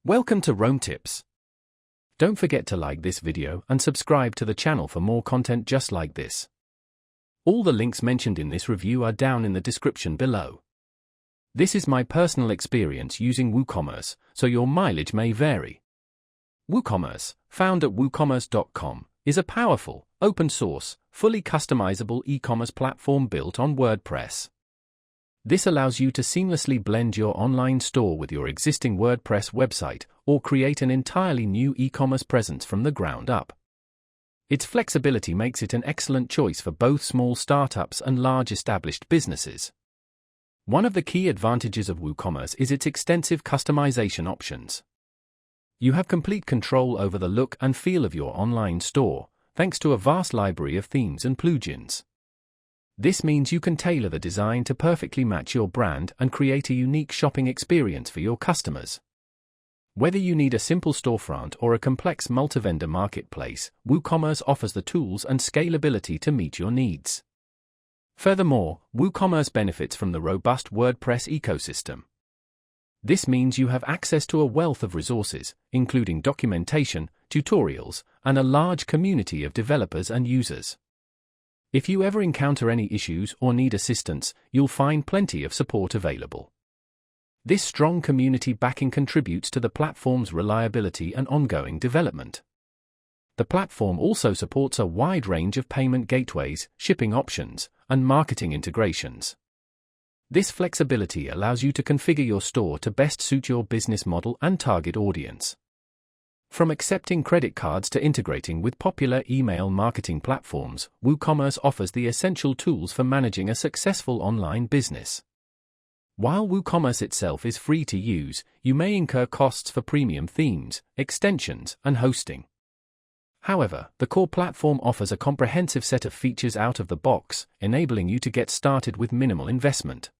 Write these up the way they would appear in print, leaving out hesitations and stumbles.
Welcome to Rome Tips. Don't forget to like this video and subscribe to the channel for more content just like this. All the links mentioned in this review are down in the description below. This is my personal experience using WooCommerce, so your mileage may vary. WooCommerce, found at woocommerce.com, is a powerful, open-source, fully customizable e-commerce platform built on WordPress. This allows you to seamlessly blend your online store with your existing WordPress website or create an entirely new e-commerce presence from the ground up. Its flexibility makes it an excellent choice for both small startups and large established businesses. One of the key advantages of WooCommerce is its extensive customization options. You have complete control over the look and feel of your online store, thanks to a vast library of themes and plugins. This means you can tailor the design to perfectly match your brand and create a unique shopping experience for your customers. Whether you need a simple storefront or a complex multi-vendor marketplace, WooCommerce offers the tools and scalability to meet your needs. Furthermore, WooCommerce benefits from the robust WordPress ecosystem. This means you have access to a wealth of resources, including documentation, tutorials, and a large community of developers and users. If you ever encounter any issues or need assistance, you'll find plenty of support available. This strong community backing contributes to the platform's reliability and ongoing development. The platform also supports a wide range of payment gateways, shipping options, and marketing integrations. This flexibility allows you to configure your store to best suit your business model and target audience. From accepting credit cards to integrating with popular email marketing platforms, WooCommerce offers the essential tools for managing a successful online business. While WooCommerce itself is free to use, you may incur costs for premium themes, extensions, and hosting. However, the core platform offers a comprehensive set of features out of the box, enabling you to get started with minimal investment.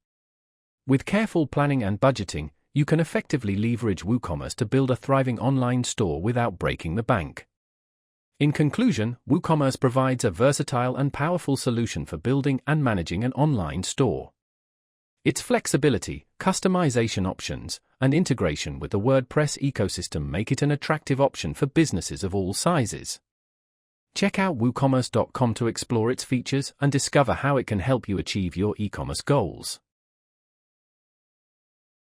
With careful planning and budgeting, you can effectively leverage WooCommerce to build a thriving online store without breaking the bank. In conclusion, WooCommerce provides a versatile and powerful solution for building and managing an online store. Its flexibility, customization options, and integration with the WordPress ecosystem make it an attractive option for businesses of all sizes. Check out woocommerce.com to explore its features and discover how it can help you achieve your e-commerce goals.